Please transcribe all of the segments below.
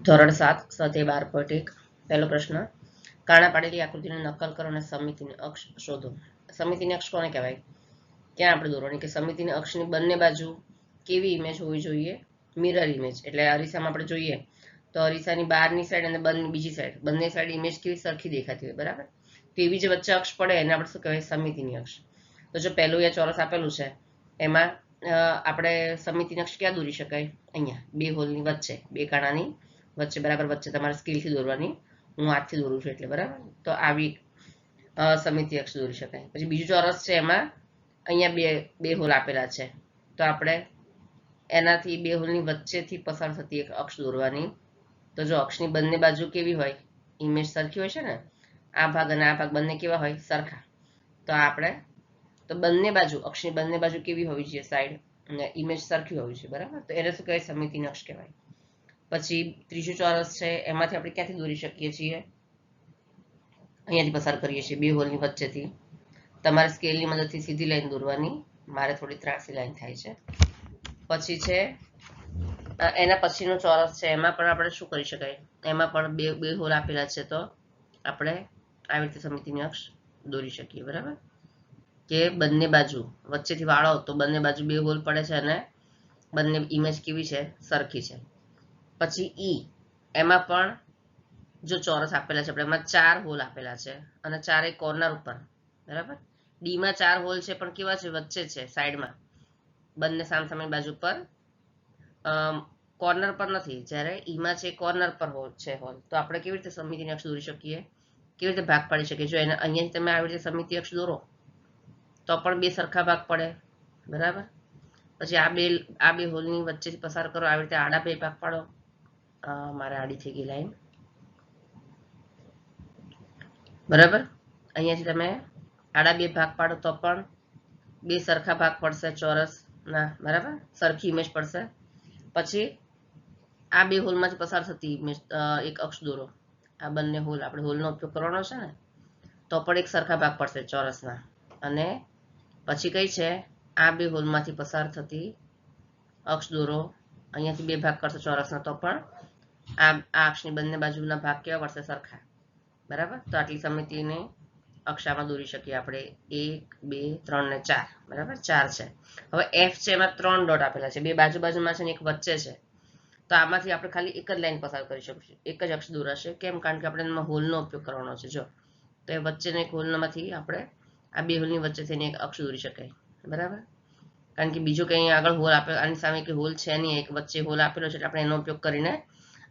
ધોરણ 7 સ્વાધ્યાય 12.1 પહેલો પ્રશ્ન કાણા પાડેલી આકૃતિની નકલ કરો અને સમિતિની અક્ષ શોધો. સમિતિની અક્ષ કોને કહેવાય? ક્યાં આપણે દોરવાની કે સમિતિની અક્ષની બંને બાજુ કેવી ઇમેજ હોવી જોઈએ? મિરર ઇમેજ, એટલે અરીસામાં આપણે જોઈએ તો અરીસાની બહારની સાઈડ અને બીજી સાઈડ બંને સાઈડ ઇમેજ કેવી સરખી દેખાતી હોય, બરાબર? તો એવી જે વચ્ચે અક્ષ પડે એને આપણે શું કહેવાય? સમિતિની અક્ષ. તો જો પહેલું એ ચોરસ આપેલું છે એમાં આપણે સમિતિની અક્ષ ક્યાં દોરી શકાય? અહીંયા બે હોલની વચ્ચે, બે કાણાની વચ્ચે, બરાબર વચ્ચે તમારે સ્કેલથી દોરવાની, હું હાથથી દોરું છું એટલે, બરાબર? તો આવી સમિતિ અક્ષ દોરી શકાય. પછી બીજું ચોરસ છે એમાં અહીંયા બે હોલ આપેલા છે તો આપણે એનાથી બે હોલની વચ્ચેથી પસાર થતી એક અક્ષ દોરવાની. તો જો અક્ષની બંને બાજુ કેવી હોય? ઇમેજ સરખી હોય છે ને, આ ભાગ અને આ ભાગ બંને કેવા હોય? સરખા. તો આપણે તો બંને બાજુ અક્ષની બંને બાજુ કેવી હોવી જોઈએ? સાઈડ અને ઇમેજ સરખી હોવી જોઈએ, બરાબર? તો એને શું કહેવાય? સમિતિની અક્ષ કહેવાય. પછી ત્રીજું ચોરસ છે એમાંથી આપણે ક્યાંથી દોરી શકીએ છીએ? અહીંયાથી પસાર કરીએ છીએ, બે હોલની વચ્ચેથી. તમારે સ્કેલની મદદથી સીધી લાઈન દોરવાની, મારે થોડી ત્રાસી લાઈન થાય છે. પછી છે એના પછીનું ચોરસ છે એમાં પણ આપણે શું કરી શકાય? એમાં પણ બે હોલ આપેલા છે તો આપણે આવી રીતે સમિતિની અક્ષ દોરી શકીએ, બરાબર? કે બંને બાજુ વચ્ચેથી વાળો તો બંને બાજુ બે હોલ પડે છે અને બંને ઇમેજ કેવી છે? સરખી છે. પછી ઈ, એમાં પણ જો ચોરસ આપેલા છે આપણે, એમાં 4 હોલ આપેલા છે અને ચારે કોર્નર ઉપર, બરાબર? ડીમાં 4 હોલ છે પણ કેવા છે? વચ્ચે છે, સાઈડમાં, બંને સામસામેની બાજુ પર, કોર્નર પર નથી. જ્યારે ઈમાં છે કોર્નર પર છે હોલ, તો આપણે કેવી રીતે સમિતિની અક્ષ દોરી શકીએ? કેવી રીતે ભાગ પાડી શકીએ? જો એને અહીંયાથી તમે આવી રીતે સમિતિ અક્ષ દોરો તો પણ બે સરખા ભાગ પડે, બરાબર? પછી આ બે હોલની વચ્ચેથી પસાર કરો, આવી રીતે આડા બે ભાગ પાડો. મારે આડી થઈ ગઈ લાઈન, બરાબર? અહીંયાથી તમે આડા બે ભાગ પાડો તો પણ બે સરખા ભાગ પડશે ચોરસના, બરાબર? સરખી ઇમેજ પડશે. પછી આ બે હોલમાંથી પસાર થતી ઇમેજ એક અક્ષ દોરો. આ બંને હોલ, આપણે હોલનો ઉપયોગ કરવાનો છે ને, તો પણ એક સરખા ભાગ પડશે ચોરસના. અને પછી કઈ છે? આ બે હોલમાંથી પસાર થતી અક્ષ દોરો. અહીંયાથી બે ભાગ કરશે ચોરસના તો પણ આ અક્ષની બંને બાજુના ભાગ કેવા પડશે? સરખા, બરાબર? તો આટલી સમિતિની અક્ષામાં દોરી શકીએ આપણે 1 2 3 ને 4, બરાબર? 4 છે. હવે એફ છે એમાં 3 ડોટ આપેલા છે, બે બાજુમાં છે ને એક વચ્ચે છે. તો આમાંથી આપણે ખાલી એક જ લાઈન પસાર કરી શકીશું, એક જ અક્ષ દોરાશે. કેમ? કારણ કે આપણે એમાં હોલનો ઉપયોગ કરવાનો છે. જો તો એ વચ્ચેના એક હોલમાંથી આપણે આ બે હોલની વચ્ચે થઈને એક અક્ષ દોરી શકાય, બરાબર? કારણ કે બીજું કંઈ આગળ હોલ આપેલો, આની સામે કે હોલ છે નહીં, એક વચ્ચે હોલ આપેલો છે, એટલે આપણે એનો ઉપયોગ કરીને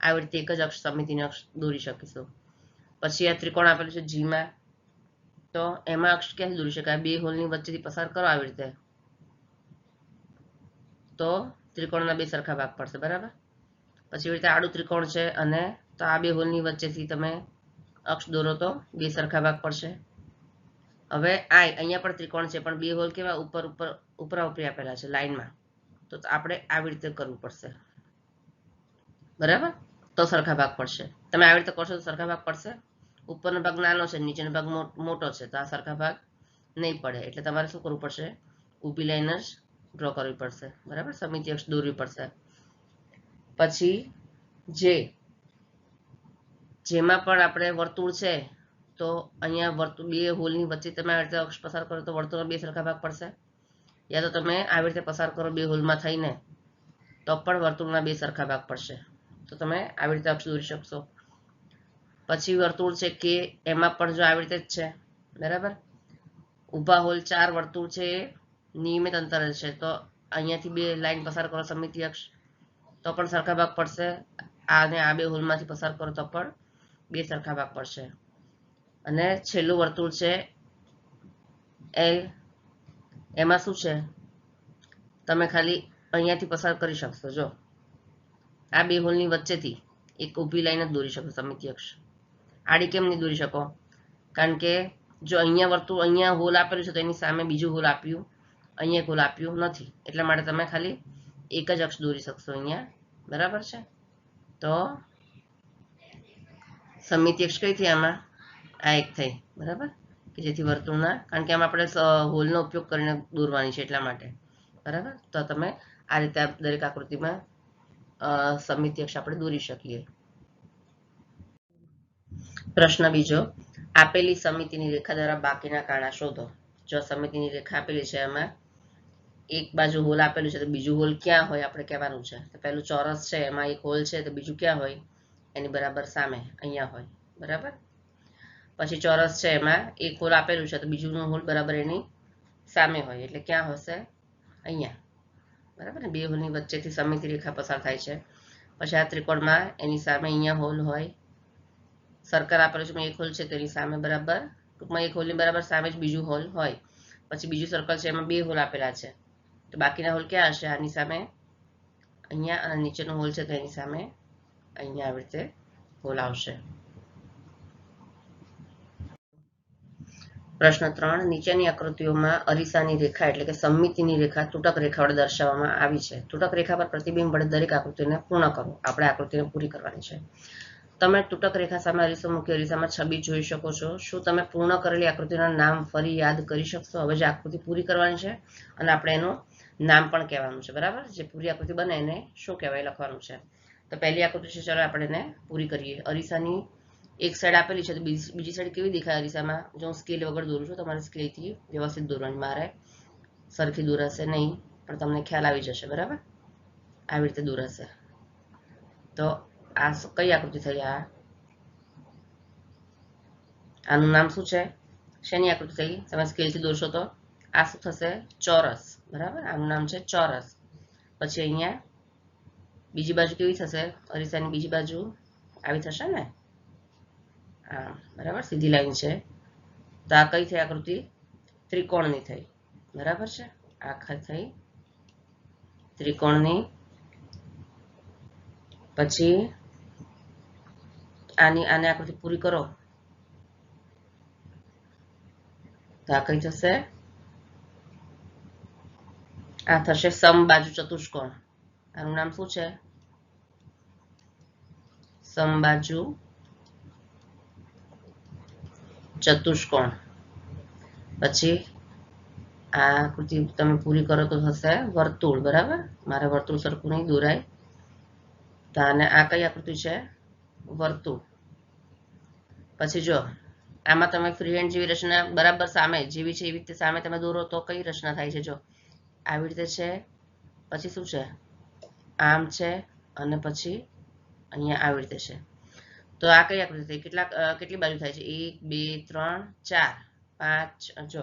આવી રીતે એક જ અક્ષ સમિતિની અક્ષ દોરી શકીશું. પછી આ ત્રિકોણ આપેલું છે જીમાં, તો એમાં અક્ષ ક્યાંથી દોરી શકાય? બે હોલની વચ્ચેથી પસાર કરો આવી રીતે, તો ત્રિકોણના બે સરખા ભાગ પડશે, બરાબર? પછી એવી રીતે આડું ત્રિકોણ છે અને તો આ બે હોલની વચ્ચેથી તમે અક્ષ દોરો તો બે સરખા ભાગ પડશે. હવે અહીંયા પણ ત્રિકોણ છે પણ બે હોલ કેવા? ઉપરા ઉપરી આપેલા છે લાઈનમાં, તો આપણે આવી રીતે કરવું પડશે, બરાબર? તો સરખા ભાગ પડશે. તમે આવી રીતે કરશો તો સરખા ભાગ પડશે. ઉપરનો ભાગ નાનો છે, નીચેનો ભાગ મોટો છે, તો આ સરખા ભાગ નહીં પડે. એટલે તમારે શું કરવું પડશે? ઊભી લાઈન જ ડ્રો કરવી પડશે, બરાબર? સમિતિ અક્ષ દોરવી પડશે. પછી જેમાં પણ આપણે વર્તુળ છે તો અહીંયા વર્તુળ બે હોલની વચ્ચે તમે આવી રીતે અક્ષ પસાર કરો તો વર્તુળના બે સરખા ભાગ પડશે. યા તો તમે આવી રીતે પસાર કરો બે હોલમાં થઈને તો પણ વર્તુળના બે સરખા ભાગ પડશે. તો તમે આવી રીતે અક્ષ દોરી શકશો. પછી વર્તુળ છે કે એમાં પણ જો આવી રીતે જ છે, બરાબર? ઊભા હોલ 4 વર્તુળ છે એ નિયમિત અંતરે છે, તો અહીંયાથી બે લાઈન પસાર કરો સમિતિ અક્ષ તો પણ સરખા ભાગ પડશે. આને આ બે હોલમાંથી પસાર કરો તો પણ બે સરખા ભાગ પડશે. અને છેલ્લું વર્તુળ છે એમાં શું છે? તમે ખાલી અહીંયાથી પસાર કરી શકશો. જો આ બે હોલની વચ્ચેથી એક ઊભી લાઈન જ દોરી શકો સમિતિ અક્ષ. આડી કેમ નહીં દોરી શકો? કારણ કે જો અહીંયા વર્તુળ, અહીંયા હોલ આપેલું છે તો એની સામે બીજું હોલ આપ્યું, અહીંયા એક હોલ આપ્યું નથી, એટલા માટે તમે ખાલી એક જ અક્ષ દોરી શકશો અહીંયા, બરાબર છે? તો સમિતિ અક્ષ કઈ થઈ આમાં? આ એક થઈ, બરાબર? કે જેથી વર્તુળના, કારણ કે આમાં આપણે હોલનો ઉપયોગ કરીને દોરવાની છે એટલા માટે, બરાબર? તો તમે આ રીતે દરેક આકૃતિમાં સમિતિ અક્ષ આપણે દોરી શકીએ. પ્રશ્ન બીજો, આપેલી સમિતિની રેખા દ્વારા બાકીના કાણા શોધો. જો સમિતિની રેખા આપેલી છે એમાં એક બાજુ હોલ આપેલું છે તો બીજું હોલ ક્યાં હોય આપણે કહેવાનું છે. તો પહેલું ચોરસ છે એમાં એક હોલ છે તો બીજું ક્યાં હોય, એની બરાબર સામે અહીંયા હોય. બરાબર. પછી ચોરસ છે એમાં એક હોલ આપેલું છે તો બીજું હોલ બરાબર એની સામે હોય એટલે ક્યાં હશે, અહીંયા. બરાબર ને, બે હોલની વચ્ચેથી સમિતિ રેખા પસાર થાય છે. પછી આ ત્રિકોણમાં એની સામે અહીંયા હોલ હોય. સર્કલ આપેલું છે એક હોલ છે તેની સામે બરાબર, ટૂંકમાં એક હોલની બરાબર સામે જ બીજું હોલ હોય. પછી બીજું સર્કલ છે એમાં બે હોલ આપેલા છે તો બાકીના હોલ ક્યાં હશે, આની સામે અહીંયા, અને નીચેનો હોલ છે તેની સામે અહીંયા આવી રીતે હોલ આવશે. પ્રશ્ન 3, નીચેની આકૃતિઓમાં અરીસાની રેખા એટલે કે સમિતિની રેખા તૂટક રેખા વડે દર્શાવવામાં આવી છે. તૂટક રેખા પર પ્રતિબિંબ વડે દરેક આકૃતિને પૂર્ણ કરો. આપણે આકૃતિને પૂરી કરવાની છે. તમે તૂટક રેખા સામે અરીસો મૂકી અરીસામાં છબી જોઈ શકો છો. શું તમે પૂર્ણ કરેલી આકૃતિના નામ ફરી યાદ કરી શકશો? હવે જે આકૃતિ પૂરી કરવાની છે અને આપણે એનું નામ પણ કહેવાનું છે. બરાબર, જે પૂરી આકૃતિ બને એને શું કહેવાય લખવાનું છે. તો પહેલી આકૃતિ છે, ચાલો આપણે એને પૂરી કરીએ. અરીસાની એક સાઈડ આપેલી છે તો બીજી સાઈડ કેવી દેખાય અરીસામાં? જો હું સ્કેલ વગર દોરું છું, તમારે સ્કેલથી વ્યવસ્થિત દોરવાની, મારે સરખી દોરાશે નહીં પણ તમને ખ્યાલ આવી જશે. બરાબર, આવી રીતે દોરાશે. તો આ કઈ આકૃતિ થઈ? આનું નામ શું છે? શેની આકૃતિ થઈ? તમે સ્કેલથી દોરશો તો આ શું થશે? ચોરસ. બરાબર, આનું નામ છે ચોરસ. પછી અહીંયા બીજી બાજુ કેવી થશે? અરીસાની બીજી બાજુ આવી થશે ને, હા બરાબર, સીધી લાઈન છે. તો આ કઈ થઈ આકૃતિ? ત્રિકોણની થઈ. બરાબર છે, આખા થઈ ત્રિકોણની. પછી આને આકૃતિ પૂરી કરો તો આ કઈ થશે? આ થશે સમબાજુ ચતુષ્કોણ. આનું નામ શું છે? સમબાજુ ચતુષ્કોણ. પછી આ આકૃતિ તમે પૂરી કરો તો થશે વર્તુળ. બરાબર, મારે વર્તુળ સરખું નહીં દોરાય તો આને આ કઈ આકૃતિ છે? વર્તુળ. પછી જો આમાં તમે ફ્રી હેન્ડ જેવી રચના બરાબર સામે જેવી છે એવી રીતે સામે તમે દોરો તો કઈ રચના થાય છે? જો આવી રીતે છે, પછી શું છે? આમ છે, અને પછી અહીંયા આવી રીતે છે. તો આ કઈ આકૃતિ થઈ? કેટલી બાજુ થાય છે? 1 2 3 4 5. જો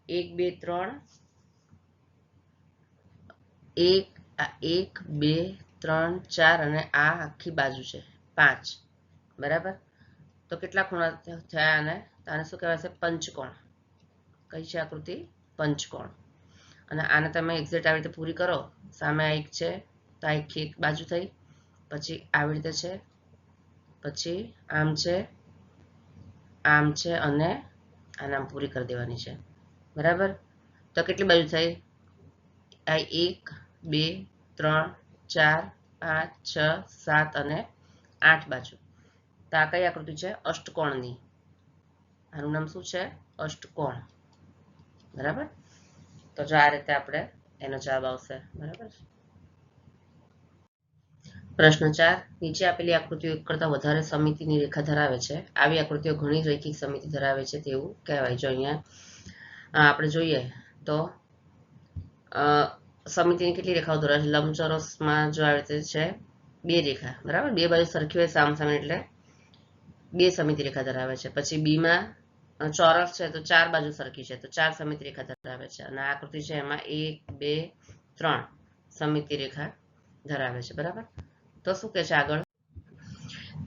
1 2 3, 1 2 3 4 અને આ આખી બાજુ છે 5. બરાબર, તો કેટલા ખૂણા થયા? આને શું કહેવાય છે? પંચકોણ. કઈ છે આકૃતિ? પંચકોણ. અને આને તમે એક્ઝેક્ટ આવી રીતે પૂરી કરો. સામે આ એક છે તો આ એક બાજુ થઈ, પછી આવી રીતે છે, પછી આમ છે, આમ છે, અને આને પૂરી કરી દેવાની છે. બરાબર, તો કેટલી બાજુ થઈ? આ 1 2 3 4 5 6 7 અને 8 બાજુ. તો આ કઈ આકૃતિ છે? અષ્ટકોણની. આનું નામ શું છે? અષ્ટકોણ. બરાબર, તો જો આ રીતે આપણે એનો જવાબ આવશે. બરાબર. પ્રશ્ન 4, નીચે આપેલી આકૃતિઓ એક કરતાં વધારે સમિતિની રેખા ધરાવે છે. આવી આકૃતિઓ ઘણી રૈખિક સમિતિ ધરાવે છે તેવું કહેવાય. જો અહીંયા આપણે જોઈએ તો સમિતિની કેટલી રેખાઓ ધરાવે છે? લંબચોરસમાં જો આવી રીતે છે બે રેખા. બરાબર, બે બાજુ સરખી હોય સામસામે એટલે બે સમિતિ રેખા ધરાવે છે. પછી બીમાં ચોરસ છે તો ચાર બાજુ સરખી છે તો ચાર સમિતિ રેખા ધરાવે છે. અને આ આકૃતિ છે એમાં 1 2 3 સમિતિ રેખા ધરાવે છે. બરાબર, તો શું કહે છે આગળ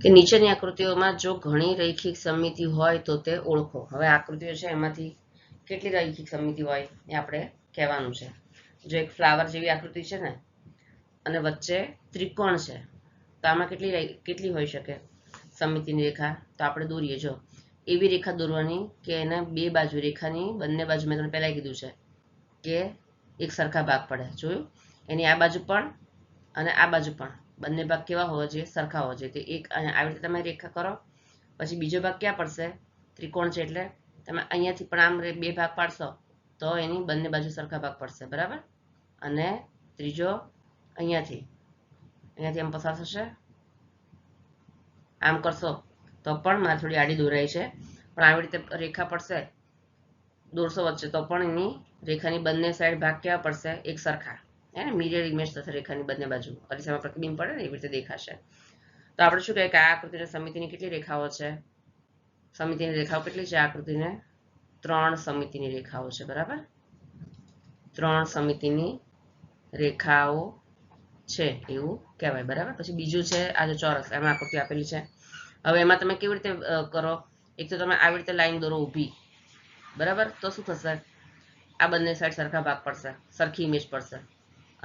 કે નીચેની આકૃતિઓમાં જો ઘણી રૈખિક સમિતિ હોય તો તે ઓળખો. હવે આકૃતિઓ છે એમાંથી કેટલી રૈખિક સમિતિ હોય એ આપણે કહેવાનું છે. જો એક ફ્લાવર જેવી આકૃતિ છે ને અને વચ્ચે ત્રિકોણ છે તો આમાં કેટલી હોઈ શકે સમિતિની રેખા? તો આપણે દોરીએ. જો એવી રેખા દોરવાની કે એને બે બાજુ, રેખાની બંને બાજુ મેં તમને પહેલા કીધું છે કે એક સરખા ભાગ પડે. જોયું? એની આ બાજુ પણ અને આ બાજુ પણ બંને ભાગ કેવા હોવા જોઈએ? સરખા હોવા જોઈએ. તો એક આવી રીતે તમે રેખા કરો, પછી બીજો ભાગ ક્યાં પડશે? ત્રિકોણ છે એટલે તમે અહીંયાથી પણ આમ બે ભાગ પાડશો તો એની બંને બાજુ સરખા ભાગ પડશે. બરાબર, અને ત્રીજો અહીંયાથી આમ પસાર થશે, આમ કરશો તો પણ મારે થોડી આડી દોરાઈ છે, પણ આવી રીતે રેખા પડશે દોરસો વચ્ચે તો પણ એની રેખાની બંને સાઈડ ભાગ કેવા પડશે? એક સરખા, હે ને? મિરર ઇમેજ થશે રેખાની બંને બાજુ, અરીસામાં પ્રતિબિંબ પડે ને એવી રીતે દેખાશે. તો આપણે શું કહીએ કે આ આકૃતિને સમિતિની કેટલી રેખાઓ છે? સમિતિની રેખાઓ કેટલી છે? આકૃતિને 3 સમિતિની રેખાઓ છે, બરાબર? 3 સમિતિની રેખાઓ છે એવું કહેવાય, બરાબર? પછી બીજું છે આ જે ચોરસ, એમાં આકૃતિ આપેલી છે. હવે એમાં તમે કેવી રીતે કરો? એક તો તમે આવી રીતે લાઈન દોરો ઊભી, બરાબર? તો શું થશે? આ બંને સાઈડ સરખા ભાગ પડશે, સરખી ઇમેજ પડશે.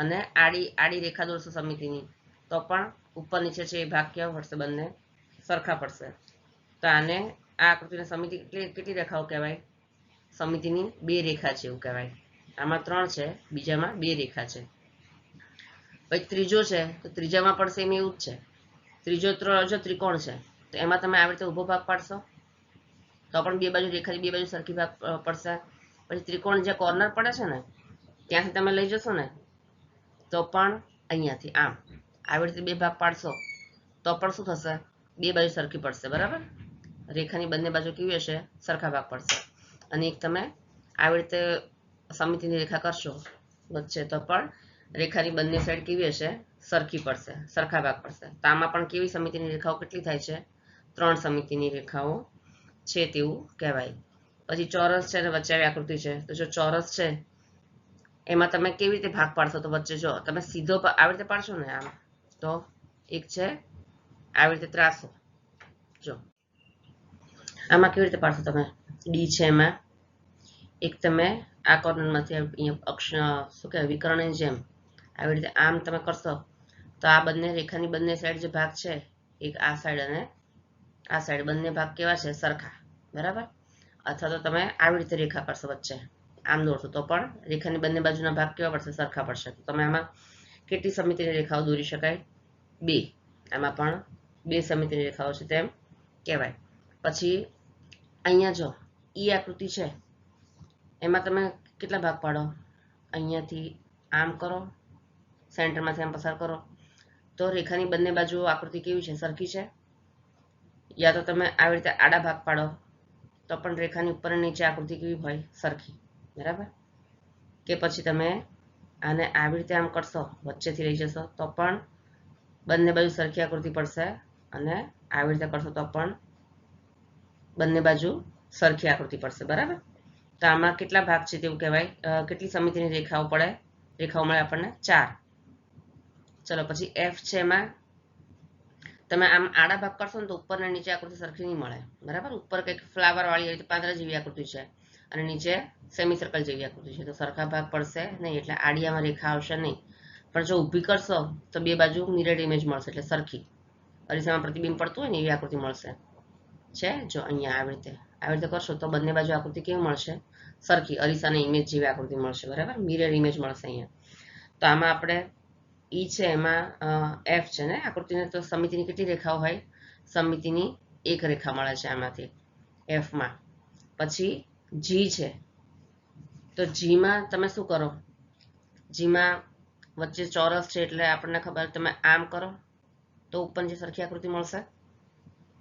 અને આડી રેખા દોરશો સમિતિની તો પણ ઉપર નીચે છે એ ભાગ કેવા પડશે? બંને સરખા પડશે. તો આને આ આકૃતિને સમિતિ કેટલી રેખાઓ કહેવાય? સમિતિની 2 રેખા છે એવું કહેવાય. આમાં 3 છે, બીજામાં 2 રેખા છે. પછી ત્રીજો છે, તો ત્રીજામાં પણ સેમ એવું જ છે. ત્રીજો જો ત્રિકોણ છે તો એમાં તમે આવી રીતે ઊભો ભાગ પાડશો તો પણ 2 બાજુ રેખાની 2 બાજુ સરખી ભાગ પડશે. પછી ત્રિકોણ જે કોર્નર પડે છે ને ત્યાંથી તમે લઈ જશો ને તો પણ અહીંયાથી આમ આવી રીતે 2 ભાગ પાડશો તો પણ શું થશે? 2 બાજુ સરખી પડશે, બરાબર? રેખાની બંને બાજુ કેવી હશે? સરખા ભાગ પડશે. અને એક તમે આવી રીતે સમિતિની રેખા કરશો વચ્ચે તો પણ રેખાની બંને સાઈડ કેવી હશે? સરખી પડશે, સરખા ભાગ પડશે. તો આમાં પણ કેવી સમિતિની રેખાઓ કેટલી થાય છે? 3 સમિતિની રેખાઓ છે તેવું કહેવાય. પછી ચોરસ છે અને વચ્ચે આવી આકૃતિ છે. તો જો ચોરસ છે એમાં તમે કેવી રીતે ભાગ પાડશો? તો વચ્ચે જો તમે સીધો આવી રીતે પાડશો ને આમ, તો એક છે આવી રીતે ત્રાસો, જો આમાં કેવી રીતે પાડશો તમે? ડી છે એમાં એક તમે આ કોર્નરમાંથી અક્ષ શું કહેવાય વિકર્ણની જેમ આવી રીતે આમ તમે કરશો તો આ બંને રેખાની બંને સાઈડ જે ભાગ છે, એક આ સાઈડ અને આ સાઈડ બંને ભાગ કેવા છે? સરખા, બરાબર? અથવા તો તમે આવી રીતે રેખા કરશો વચ્ચે આમ દોરશો તો પણ રેખાની બંને બાજુના ભાગ કેવા પડશે? સરખા પડશે. તો તમે આમાં કેટલી સમિતિની રેખાઓ દોરી શકાય? 2. આમાં પણ 2 સમિતિની રેખાઓ છે તેમ કહેવાય. પછી અહીંયા જો ઈ આકૃતિ છે એમાં તમે કેટલા ભાગ પાડો? અહીંયાથી આમ કરો, સેન્ટરમાંથી આમ પસાર કરો તો રેખાની બંને બાજુ આકૃતિ કેવી છે? સરખી છે. યા તો તમે આવી રીતે આડા ભાગ પાડો તો પણ રેખાની ઉપર અને નીચે આકૃતિ કેવી હોય? સરખી, બરાબર? કે પછી તમે આને આવી રીતે આમ કરશો, વચ્ચેથી લઈ જશો તો પણ બંને બાજુ સરખી આકૃતિ પડશે. અને આવી રીતે કરશો તો પણ બંને બાજુ સરખી આકૃતિ પડશે, બરાબર? તો આમાં કેટલા ભાગ છે તેવું કહેવાય? કેટલી સમિતિની રેખાઓ પડે? રેખાઓ મળે આપણને 4. ચલો પછી એફ છે એમાં તમે આમ આડા ભાગ કરશો ને તો ઉપર અને નીચે આકૃતિ સરખી નહીં મળે, બરાબર? ઉપર કંઈક ફ્લાવર વાળી હોય તો પાંદડા જેવી આકૃતિ છે અને નીચે સેમી સર્કલ જેવી આકૃતિ છે, તો સરખા ભાગ પડશે નહીં, એટલે આડિયામાં રેખા આવશે નહીં. પણ જો ઊભી કરશો તો 2 બાજુ મિરર ઇમેજ મળશે, એટલે સરખી અરીસામાં પ્રતિબિંબ પડતું હોય ને એવી આકૃતિ મળશે. છે જો અહીંયા આવી રીતે કરશો તો બંને બાજુ આકૃતિ કેવી મળશે? સરખી અરીસાની ઇમેજ જેવી આકૃતિ મળશે, બરાબર? મિરર ઇમેજ મળશે અહીંયા. તો આમાં આપણે ઈ છે એમાં એફ છે ને આકૃતિને તો સમિતિની કેટલી રેખાઓ હોય? સમિતિની 1 રેખા મળે છે આમાંથી એફમાં. પછી જી છે તો જીમાં તમે શું કરો? જીમાં વચ્ચે ચોરસ છે એટલે આપણને ખબર, તમે આમ કરો તો ઉપર નીચે સરખી આકૃતિ મળશે.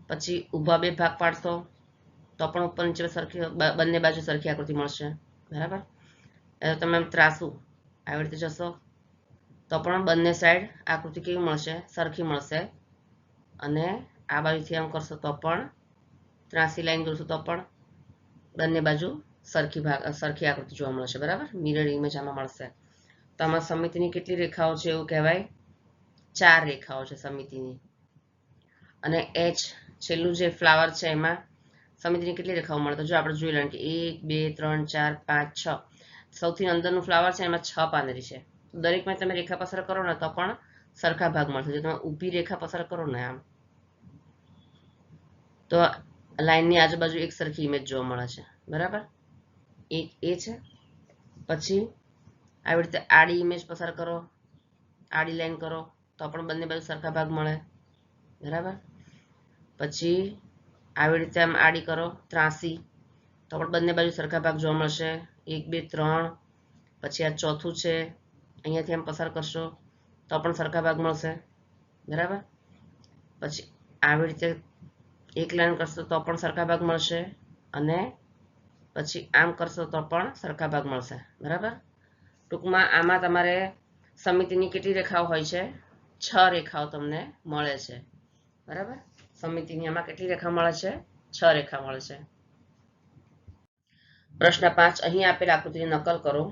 પછી ઊભા 2 ભાગ પાડશો તો પણ ઉપર નીચે સરખી બંને બાજુ સરખી આકૃતિ મળશે, બરાબર? તમે ત્રાસુ આવી રીતે જશો તો પણ બંને સાઈડ આકૃતિ કેવી મળશે? સરખી મળશે. અને આ બાજુથી આમ કરશો તો પણ ત્રાસી લાઈન દોરશો તો પણ બંને બાજુ સરખી આકૃતિ જોવા મળશે, બરાબર? મિરર ઇમેજ આમાં મળશે. તો આમાં સમિતિની કેટલી રેખાઓ છે એવું કહેવાય? 4 રેખાઓ છે સમિતિની. અને એચ છેલ્લું જે ફ્લાવર છે એમાં સમિતિની કેટલી રેખાઓ મળે? તો જો આપણે જોઈ લઈએ કે 1 2 3 4 5 6 સૌથી અંદરનું ફ્લાવર છે એમાં 6 પાંદડી છે. દરેકમાં તમે રેખા પસાર કરો ને તો પણ સરખા ભાગ મળશે. જો તમે ઊભી રેખા પસાર કરો ને આમ તો લાઈનની આજુબાજુ એક સરખી ઇમેજ જોવા મળે છે, બરાબર? એક એ છે. પછી આવી રીતે આડી ઇમેજ પસાર કરો, આડી લાઈન કરો તો પણ બંને બાજુ સરખા ભાગ મળે, બરાબર? પછી આવી રીતે આમ આડી કરો ત્રાસી તો પણ બંને બાજુ સરખા ભાગ જોવા મળશે. 1 2 3 પછી આ ચોથું છે અહીંયાથી આમ પસાર કરશો તો પણ સરખા ભાગ મળશે, બરાબર? પછી આવી રીતે એક લાઈન કરશો તો પણ સરખા ભાગ મળશે અને પછી આમ કરશો તો પણ સરખા ભાગ મળશે, બરાબર. ટૂંકમાં આમાં તમારે સમિતિની કેટલી રેખાઓ હોય છે? 6 રેખાઓ તમને મળે છે, બરાબર. સમિતિની આમાં કેટલી રેખા મળે છે? 6 રેખા મળે છે. પ્રશ્ન 5, અહીં આપેલ આકૃતિની નકલ કરો.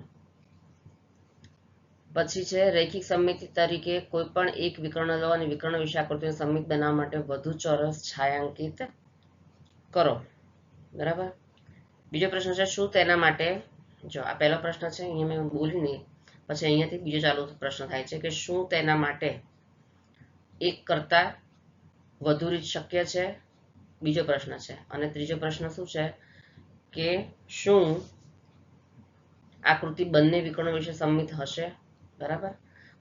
પછી છે રૈખિક સમિતિ તરીકે કોઈ પણ એક વિકર્ણ લો અને વિકર્ણ વિશે આકૃતિને સમિત બનાવવા માટે વધુ ચોરસ છાયાંકિત કરો, બરાબર. બીજો પ્રશ્ન છે શું તેના માટે, જો આ પહેલો પ્રશ્ન છે, અહીંયા મેં બોલી નહીં, પછી અહીંયાથી બીજો ચાલુ પ્રશ્ન થાય છે કે શું તેના માટે એક કરતા વધુ રીત શક્ય છે, બીજો પ્રશ્ન છે. અને ત્રીજો પ્રશ્ન શું છે કે શું આકૃતિ બંને વિકર્ણો વિશે સંમિત હશે, બરાબર.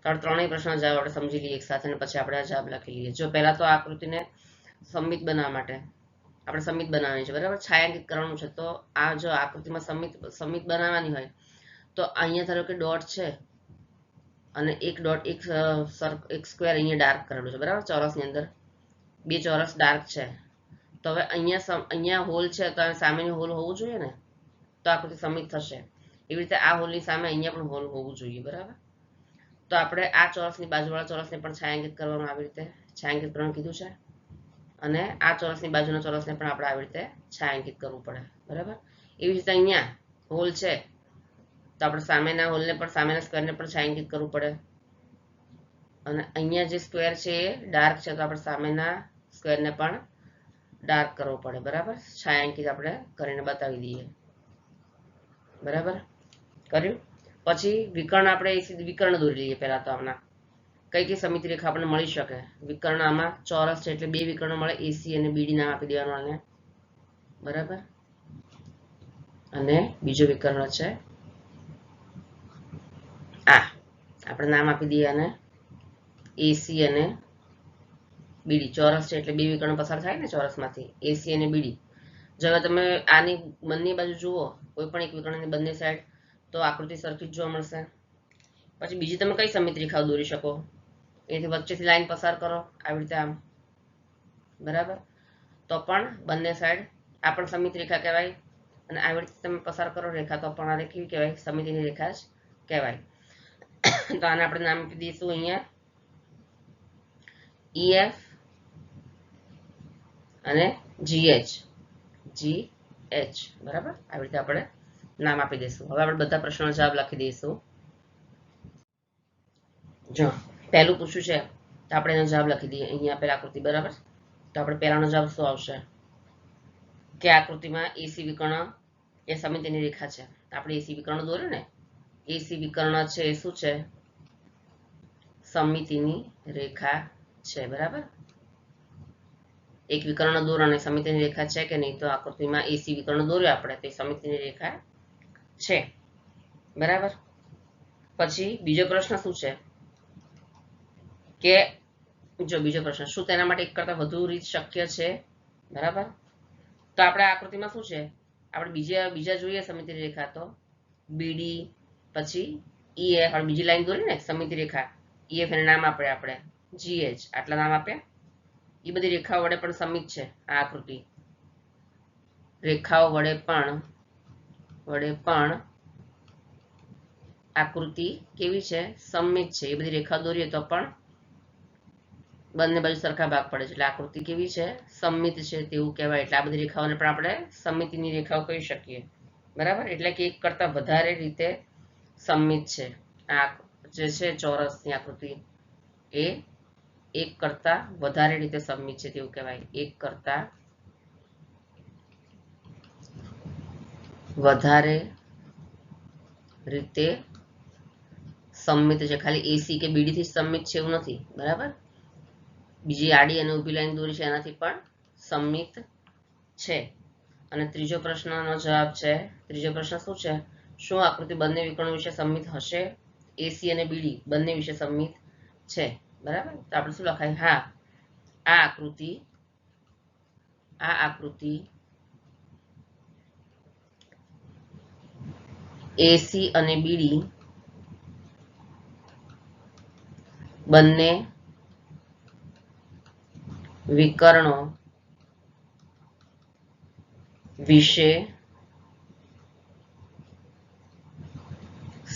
તો ત્રણેય પ્રશ્ન જવાબ આપણે સમજી લઈએ એક સાથે અને પછી આપણે આ જવાબ લખી લઈએ. જો પહેલા તો આકૃતિને સંમિત બનાવવા માટે આપણે સમિત બનાવવાની છે, બરાબર. છાયાંકિત કરવાનું છે. તો આ જો આકૃતિમાં સમિત બનાવવાની હોય તો અહીંયા ધારો કે ડોટ છે અને એક ડોટ એક સ્ક્વેર અહીંયા ડાર્ક કરેલું છે, બરાબર. ચોરસની અંદર બે ચોરસ ડાર્ક છે. તો હવે અહીંયા હોલ છે તો સામેની હોલ હોવું જોઈએ ને, તો આકૃતિ સમિત થશે. એવી રીતે આ હોલની સામે અહીંયા પણ હોલ હોવું જોઈએ, બરાબર. તો આપણે આ ચોરસની બાજુવાળા ચોરસને પણ છાયાંકિત કરવાનું આવી રીતે છાયાંકિત કરવાનું કીધું છે અને આ ચોરસની બાજુના ચોરસને પણ આપણે આવી રીતે છાયાંકિત કરવું પડે, બરાબર. એવી રીતે અહીંયા હોલ છે તો આપણે સામેના હોલને પણ સામેના સ્ક્વેરને પણ છાયાંકિત કરવું પડે અને અહીંયા જે સ્ક્વેર છે એ ડાર્ક છે તો આપણે સામેના સ્ક્વેરને પણ ડાર્ક કરવો પડે, બરાબર. છાયાંકિત આપણે કરીને બતાવી દઈએ, બરાબર. કર્યું. પછી વિકર્ણ આપણે વિકર્ણ દોરી લઈએ. પહેલા તો આમના કઈ કઈ સમિતિ રેખા આપણને મળી શકે. વિકર્ણ આમાં ચોરસ છે એટલે બે વિકર્ણ મળે, એસી અને બીડી નામ આપી દેવાનું આને, બરાબર. અને બીજો વિકર્ણ છે આ, આપણે નામ આપી દઈએ આને એસી અને બીડી. ચોરસ છે એટલે બે વિકર્ણ પસાર થાય ને ચોરસમાંથી, એસી અને બીડી. જો હવે તમે આની બંને બાજુ જુઓ, કોઈ પણ એક વિકર્ણની બંને સાઈડ, તો આકૃતિ સરખી જ જોવા મળશે. પછી બીજી તમે કઈ સમિત રેખાઓ દોરી શકો, એથી વચ્ચેથી લાઈન પસાર કરો આવી રીતે આમ, બરાબર. તો પણ બંને સાઈડ આ પણ સમિત રેખા કહેવાય અને આવી રીતે તમે પસાર કરો રેખા તો પણ આ કેવી કહેવાય? સમિતિની રેખા જ કહેવાય. તો આને આપણે નામ આપી દઈશું અહીંયા EF અને GH, બરાબર. આવી રીતે આપણે નામ આપી દઈશું. હવે આપણે બધા પ્રશ્નોનો જવાબ લખી દઈશું. જો પહેલું પૂછ્યું છે તો આપણે એનો જવાબ લખી દઈએ. અહીંયા આપેલ આકૃતિ, બરાબર. તો આપણે પહેલાનો જવાબ શું આવશે કે આકૃતિમાં એસી વિકર્ણ એ સમિતિની રેખા છે. આપણે એસી વિકર્ણ દોર્યું ને, એસી વિકર્ણ છે એ શું છે? સમિતિની રેખા છે, બરાબર. એક વિકર્ણ દોરો અને સમિતિની રેખા છે કે નહીં? તો આકૃતિમાં એસી વિકર્ણ દોર્યો આપણે તો સમિતિની રેખા છે, બરાબર. પછી બીજો પ્રશ્ન શું છે કે જો બીજો પ્રશ્ન, શું તેના માટે એક કરતા વધુ રીત શક્ય છે, બરાબર. તો આપણે આકૃતિમાં શું છે, આપણે બીજા જોઈએ સમિતિની રેખા તો બીડી, પછી EF, બીજી લાઈન દોરી ને સમિતિ રેખા, EF એને નામ આપણે GH આટલા નામ આપ્યા. એ બધી રેખાઓ વડે પણ સમિત છે આ આકૃતિ. રેખાઓ વડે પણ આકૃતિ કેવી છે? સમિત છે. એ બધી રેખા દોરીએ તો પણ બંને બાજુ સરખા ભાગ પડે છે એટલે આકૃતિ કેવી છે? સમિત છે તેવું કહેવાય. એટલે આ બધી રેખાઓને પણ આપણે સમિતિની રેખાઓ કહી શકીએ, બરાબર. એટલે કે એક કરતા વધારે રીતે સમિત છે. આ જે છે ચોરસની આકૃતિ એ એક કરતા વધારે રીતે સમિત છે તેવું કહેવાય. એક કરતા વધારે રીતે સમિત છે. ખાલી એસી કે બીડી થી સમિત છે એવું નથી, બરાબર. બીજી આડી અને ઊભી લાઈન દોરી છે એનાથી પણ સમિત છે. અને ત્રીજો પ્રશ્નનો જવાબ છે, ત્રીજો પ્રશ્ન શું છે? શું આકૃતિ બંને વિકર્ણો વિશે સમિત હશે? એસી અને બીડી બંને વિશે સમિત છે, બરાબર. તો આપણે શું લખાય? હા, આ આકૃતિ એસી અને બીડી બંને વિકર્ણો વિશે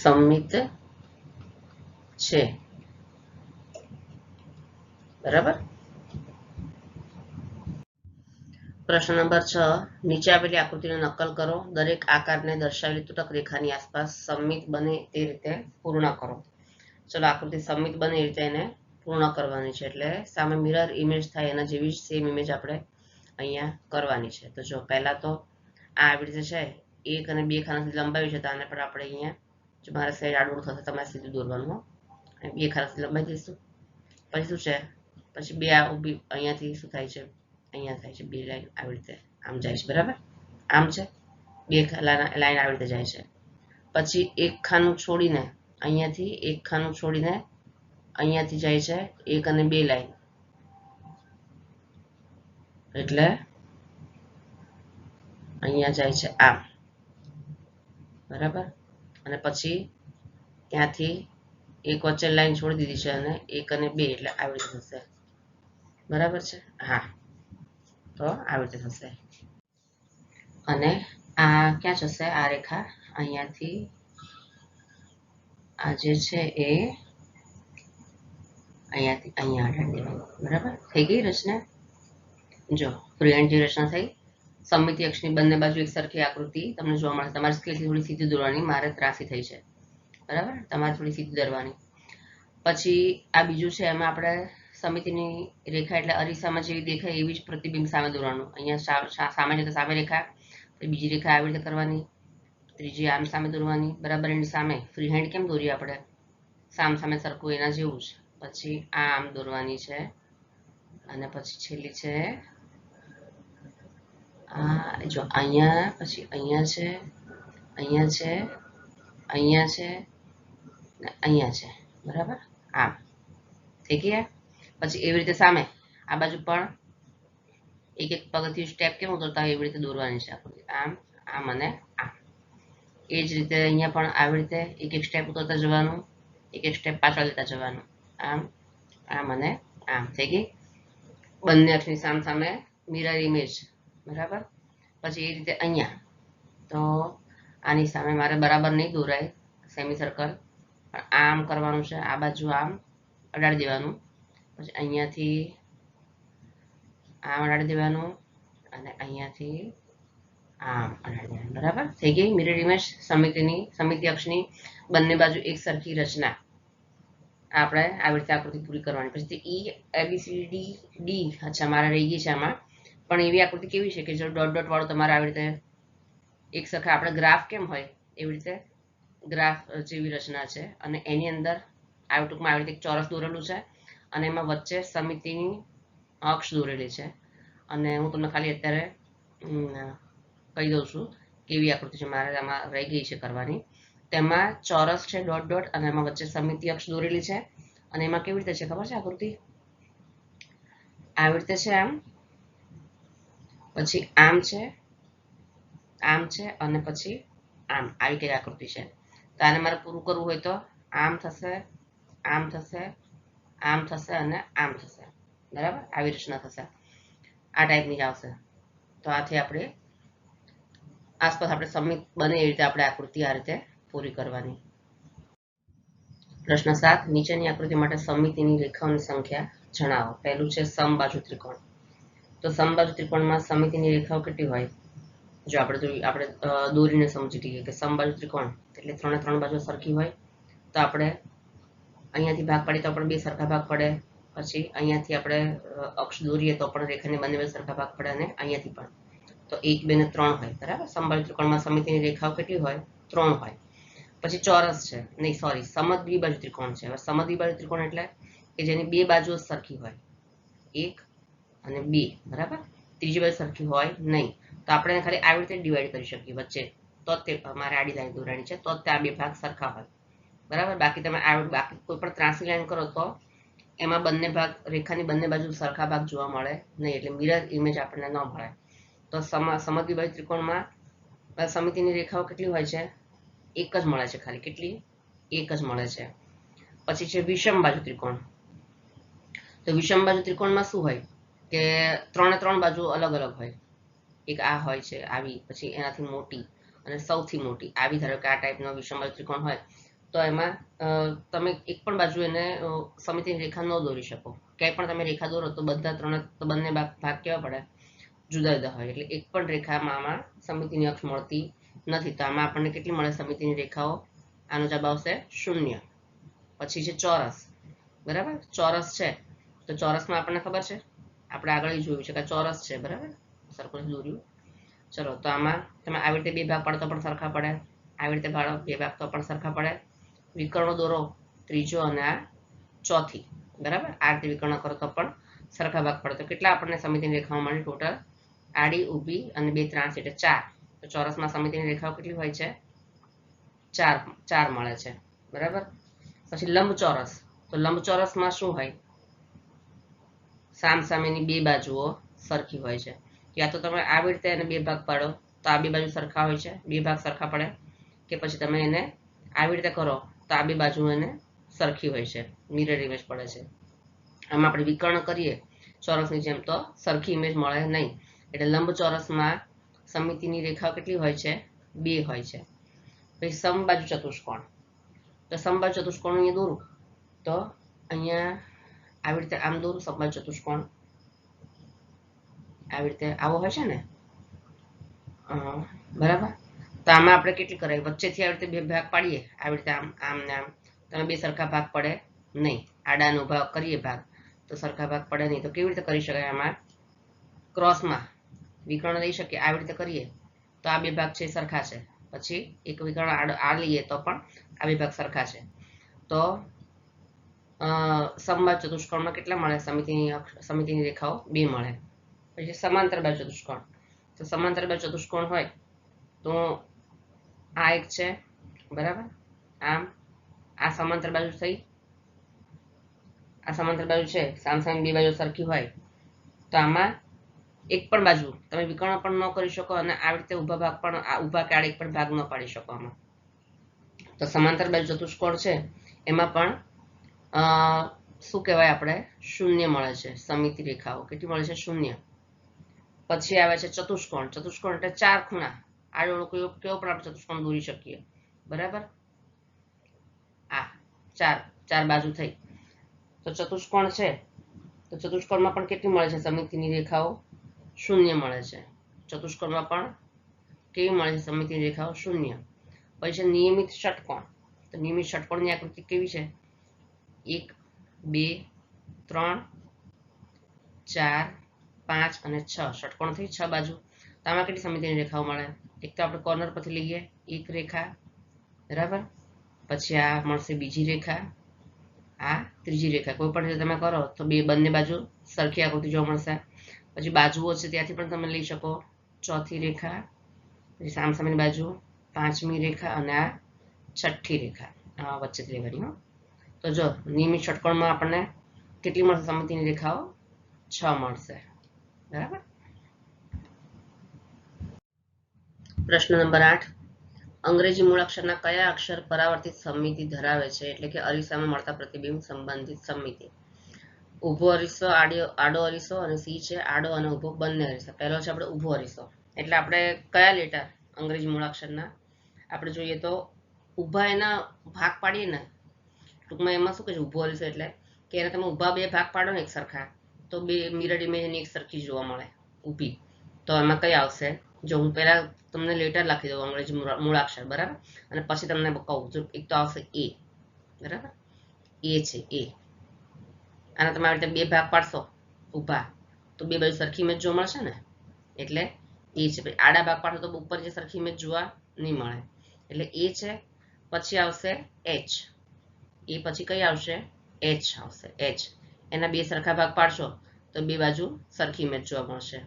સંમિત છે, બરાબર. પ્રશ્ન નંબર 6, નીચે આપેલી આકૃતિની નકલ કરો. દરેક આકારને દર્શાવેલી તૂટક રેખાની આસપાસ સંમિત બને તે રીતે પૂર્ણ કરો. ચલો આકૃતિ સંમિત બને એ રીતે એને પૂર્ણ કરવાની છે, એટલે સામે મિરર ઇમેજ થાય એના જેવી જ સેમ ઇમેજ આપણે અહીંયા કરવાની છે. તો જો પહેલા તો આ આવી રીતે છે, 1 અને 2 ખાનાથી લંબાવી છે, તો આને પણ આપણે અહીંયા જો મારે સાઈડ આડું થશે તમારે સીધું દોરવાનું, 2 ખાનાથી લંબાવી દઈશું. પછી શું છે, પછી 2 આ ઊભી અહીંયાથી શું થાય છે, અહીંયા થાય છે, 2 લાઈન આવી રીતે આમ જાય છે, બરાબર. આમ છે, 2 લાઈન આવી રીતે જાય છે. પછી 1 ખાનું છોડીને અહીંયાથી 1 ખાનું છોડીને અહીંયાથી જાય છે 1 અને 2 લાઈન, એટલે અહીંયા જાય છે આમ, બરાબર. અને પછી ત્યાંથી 1 વચ્ચે લાઈન છોડી દીધી છે અને 1 અને 2 એટલે આવી રીતે થશે, બરાબર છે. હા, તો આવી રીતે થશે. અને આ ક્યાં જશે, આ રેખા અહીંયાથી આ જે છે એ અહીંયાથી અહીંયા અડાડી દેવાની, બરાબર. થઈ ગઈ રચના. જો ફ્રીહેન્ડ જે રચના થઈ. સમમિતિ અક્ષની બંને બાજુ એક સરખી આકૃતિ તમને જોવા મળે. તમારી સ્કેલથી થોડી સીધી દોરવાની, મારે ત્રાસી થઈ છે, બરાબર. તમારે થોડી સીધી દોરવાની. પછી આ બીજું છે, એમાં આપણે સમિતિની રેખા એટલે અરીસામાં જેવી દેખાય એવી જ પ્રતિબિંબ સામે દોરવાનું. અહીંયા સામે છે તો સામે રેખા, બીજી રેખા આવી રીતે કરવાની, ત્રીજી આમ સામે દોરવાની, બરાબર. એની સામે ફ્રી હેન્ડ કેમ દોરીએ આપણે, સામે સરખું એના જેવું જ. પછી આ આમ દોરવાની છે, અને પછી છેલ્લી છે આ જો અહીંયા, પછી અહીંયા છે, અહીંયા છે, અહીંયા છે, અહીંયા છે, બરાબર. આમ થઈ ગયા. પછી એવી રીતે સામે આ બાજુ પણ એક એક પગથિયું સ્ટેપ કેમ ઉતરતા હોય એવી રીતે દોરવાની છે આકૃતિ, આમ આમ અને આમ. એ જ રીતે અહીંયા પણ આવી રીતે એક એક સ્ટેપ ઉતરતા જવાનું, એક એક સ્ટેપ પાછળ લેતા જવાનું, આમ આમ અને આમ. થઈ ગઈ બંને અક્ષની સામ સામે મિરર ઇમેજ, બરાબર. પછી એ રીતે અહીંયા તો આની સામે મારે બરાબર નહીં દોરાય સેમી સર્કલ, પણ આમ કરવાનું છે, આ બાજુ આમ અડાડી દેવાનું, પછી અહીંયાથી આમ અડાડી દેવાનું, અને અહીંયાથી આમ અડાડી દેવાનું, બરાબર. થઈ ગઈ મિરર ઇમેજ સમમિતિ અક્ષની બંને બાજુ એક સરખી રચના. આપણે આવી રીતે આકૃતિ પૂરી કરવાની. પછી ઈ ABCD D, અચ્છા મારે રહી ગઈ છે આમાં, પણ એવી આકૃતિ કેવી છે કે જો ડોટ ડોટ વાળું તમારે આવી રીતે એક સરખા આપણે ગ્રાફ કેમ હોય એવી રીતે ગ્રાફ જેવી રચના છે, અને એની અંદર આવી ટૂંકમાં આવી રીતે ચોરસ દોરેલું છે, અને એમાં વચ્ચે સમિતિની અક્ષ દોરેલી છે. અને હું તમને ખાલી અત્યારે કહી દઉં છું કેવી આકૃતિ છે મારે આમાં રહી ગઈ છે કરવાની. તેમાં ચોરસ છે ડોટ ડોટ, અને એમાં વચ્ચે સમિતિ અક્ષ દોરેલી છે. અને એમાં કેવી રીતે છે ખબર છે આકૃતિ, આવી રીતે છે આમ, પછી આમ છે, આમ છે, અને પછી આમ, આવી કઈ આકૃતિ છે. તો આને મારે પૂરું કરવું હોય તો આમ થશે, આમ થશે, આમ થશે અને આમ થશે, બરાબર. આવી રચના થશે, આ ટાઈપની જ આવશે. તો આથી આપણે આસપાસ આપણે સમમિત બને એ રીતે આપણે આકૃતિ આ રીતે પૂરી કરવાની. પ્રશ્ન 7, નીચેની આકૃતિ માટે સમમિતિની રેખાઓની સંખ્યા જણાવો. પહેલું છે સમબાજુ ત્રિકોણ. તો સમબાજુ ત્રિકોણમાં સમિતિની રેખાઓ કેટલી હોય, જો આપણે દોરીને સમજી લઈએ કે સમબાજુ ત્રિકોણ એટલે 3 બાજુ સરખી હોય. તો આપણે અહીંયાથી ભાગ પાડીએ તો પણ 2 સરખા ભાગ પડે. પછી અહીંયાથી આપણે અક્ષ દોરીએ તો પણ રેખાની બંને બાજુ સરખા ભાગ પડે, અને અહીંયાથી પણ. તો 1, 2 ને 3 હોય, બરાબર. સમબાજુ ત્રિકોણમાં સમિતિની રેખાઓ કેટલી હોય, 3 હોય. પછી ચોરસ છે, નહીં સોરી, સમદ્વિબાજુ ત્રિકોણ છે. હવે સમદ્વિબાજુ ત્રિકોણ એટલે કે જેની 2 બાજુઓ સરખી હોય, 1 અને 2, બરાબર. ત્રીજી બાજુ સરખી હોય નહીં, તો આપણે ખાલી આવી રીતે ડિવાઈડ કરી શકીએ વચ્ચે, તો તે મારે આડી લાઈન દોરાણી છે, તો તે આ 2 ભાગ સરખા હોય, બરાબર. બાકી તમે બાકી કોઈ પણ ત્રાસી લાઈન કરો તો એમાં બંને ભાગ, રેખાની બંને બાજુ સરખા ભાગ જોવા મળે નહીં, એટલે મિરર ઇમેજ આપણને ન મળે. તો સમદ્વિબાજુ ત્રિકોણમાં સમિતિની રેખાઓ કેટલી હોય છે, એક જ મળે છે, ખાલી કેટલી, એક જ મળે છે. પછી છે વિષમ બાજુ ત્રિકોણ. તો વિષમ બાજુ ત્રિકોણમાં શું હોય કે 3 બાજુ અલગ અલગ હોય, એક આ હોય છે આવી, પછી એનાથી મોટી અને સૌથી મોટી આવી, ધારો કે આ ટાઈપનો વિષમબાજુ ત્રિકોણ હોય તો એમાં તમે એક પણ બાજુ એને સમિતિની રેખા ન દોરી શકો. ક્યાંય પણ તમે રેખા દોરો તો બંને ભાગ કેવા પડે, જુદા જુદા હોય. એટલે એક પણ રેખામાં આમાં સમિતિની અક્ષ મળતી નથી. તો આમાં આપણને કેટલી મળે સમિતિની રેખાઓ? આનો જવાબ આવશે 0. પછી છે ચોરસ, બરાબર. ચોરસ છે તો ચોરસમાં આપણને ખબર છે, આપણે આગળ જોયું છે કે ચોરસ છે, બરાબર, સરખું દોર્યું. ચલો, તો આમાં તમે આવી રીતે બે ભાગ પાડો તો પણ સરખા પડે, આવી રીતે પાડો બે ભાગ તો પણ સરખા પડે. વિકર્ણો દોરો, ત્રીજો અને આ ચોથી, બરાબર. આ રીતે વિકર્ણ કરો તો પણ સરખા ભાગ પડે. તો કેટલા આપણને સમિતિની રેખાઓ મળી ટોટલ? આડી, ઊભી અને બે ત્રાંસી, એટલે 4. તો ચોરસમાં સમિતિની રેખાઓ કેટલી હોય છે? 4 મળે છે, બરાબર. પછી લંબચોરસ, તો લંબચોરસમાં શું હોય? સામસામેની બે બાજુઓ સરખી હોય છે. યા તો તમે આવી રીતે એને બે ભાગ પાડો તો આ બે બાજુ સરખા હોય છે, બે ભાગ સરખા પડે, કે પછી તમે એને આવી રીતે કરો તો આ બે બાજુ એને સરખી હોય છે, મિરર ઇમેજ પડે છે. આમાં આપણે વિકર્ણ કરીએ ચોરસની જેમ તો સરખી ઇમેજ મળે નહીં. એટલે લંબચોરસમાં સમિતિની રેખાઓ કેટલી હોય છે? 2 હોય છે. પછી સમબાજુ ચતુષ્કોણ, તો સમબાજુ ચતુષ્કોણ અહીંયા દોરું તો અહીંયા આવી રીતે આમ દોરું સમબાજુ ચતુષ્કોણ, આવી રીતે આવો હોય છે ને, બરાબર. તો આમાં આપણે કેટલી કરાય? વચ્ચેથી આવી રીતે બે ભાગ પાડીએ, આવી રીતે આમ આમ ને આમ, તમે બે સરખા ભાગ પડે નહીં. આડાનો ભાગ કરીએ ભાગ તો સરખા ભાગ પડે નહીં. તો કેવી રીતે કરી શકાય? આમાં ક્રોસમાં વિકર્ણ લઈ શકીએ, આવી રીતે કરીએ તો આ બે ભાગ છે સરખા છે, પછી એક વિકર્ણ આ લઈએ તો પણ આ બે ભાગ સરખા છે. તો સમબાજુ ચતુષ્કોણમાં કેટલા મળે? સમિતિની રેખાઓ 2 મળે. પછી સમાંતર બાજુ ચતુષ્કોણ, તો સમાંતર બાજુ ચતુષ્કોણ હોય તો આ એક છે, બરાબર. આમ આ સમાંતર બાજુ થઈ, આ સમાંતર બાજુ છે, સામસામે બે બાજુ સરખી હોય તો આમાં એક પણ બાજુ તમે વિકર્ણ પણ ન કરી શકો અને આવી રીતે ઊભા ભાગ પણ, ઊભા કે આડા એક પણ ભાગ ન પાડી શકો આમાં. તો સમાંતર બાજુ ચતુષ્કોણ છે એમાં પણ શું કહેવાય, આપણે 0 મળે છે સમિતિ રેખાઓ. કેટલી મળે છે? 0. પછી આવે છે ચતુષ્કોણ. ચતુષ્કોણ એટલે 4 ખૂણા, આડો કેવો પણ આપણે ચતુષ્કોણ દોરી શકીએ, બરાબર. આ ચાર બાજુ થઈ. તો ચતુષ્કોણ છે તો ચતુષ્કોણમાં પણ કેટલી મળે છે સમિતિની રેખાઓ? 0 મળે છે. ચતુષ્કોણમાં પણ કેવી મળે છે સમિતિની રેખાઓ? 0. પછી છે નિયમિત ષટકોણ. તો નિયમિત ષટકોણની આકૃતિ કેવી છે? 1, 2, 3, 4, 5 અને 6 ષટકોણ થઈ 6 બાજુ. તો આમાં કેટલી સમિતિની રેખાઓ મળે? એક તો આપણે કોર્નર પરથી લઈએ એક રેખા, બરાબર. પછી આ મળશે બીજી રેખા, આ ત્રીજી રેખા. કોઈ પણ રીતે તમે કરો તો બંને બાજુ સરખી આકૃતિ જોવા મળશે. પછી બાજુઓ છે ત્યાંથી પણ તમે લઈ શકો, ચોથી રેખા, પછી સામસામેની બાજુ પાંચમી રેખા અને આ છઠ્ઠી રેખા વચ્ચેથી લેવાની. તો જો નિયમિત ષટકોણમાં આપણને કેટલી મળશે સમિતિની રેખાઓ? 6 મળશે, બરાબર. પ્રશ્ન નંબર 8, અંગ્રેજી મૂળાક્ષરના કયા અક્ષર પરાવર્તિત સમિતિ ધરાવે છે, એટલે કે અરીસામાં મળતા પ્રતિબિંબ સંબંધિત સમિતિ? ઊભો અરીસો, આડો અરીસો અને સી છે આડો અને ઊભો બંને અરીસા. પહેલો છે આપણે ઊભો અરીસો. એટલે આપણે કયા લેટર અંગ્રેજી મૂળાક્ષરના આપણે જોઈએ તો ઊભા એના ભાગ પાડીએ ને, ટૂંકમાં એમાં શું કહે છે ઊભો અરીસો એટલે કે એને તમે ઊભા બે ભાગ પાડો ને એક સરખા તો બે મિરર ઇમેજની એક સરખી જોવા મળે ઊભી. તો એમાં કઈ આવશે? જો હું પહેલા તમને લેટર લખી દઉં અંગ્રેજી મૂળાક્ષર, બરાબર, અને પછી તમને કહું. જો એક તો આવશે એ, બરાબર, એ છે એ. આના તમે આવી રીતે બે ભાગ પાડશો ઊભા તો બે બાજુ સરખી ઇમેજ જોવા મળશે ને, એટલે એ છે. પછી આડા ભાગ પાડશો તો ઉપર જે સરખી ઇમેજ જોવા નહીં મળે, એટલે એ છે. પછી આવશે એચ, એ પછી કઈ આવશે? એચ આવશે, એચ. એના બે સરખા ભાગ પાડશો તો બે બાજુ સરખી ઇમેજ જોવા મળશે.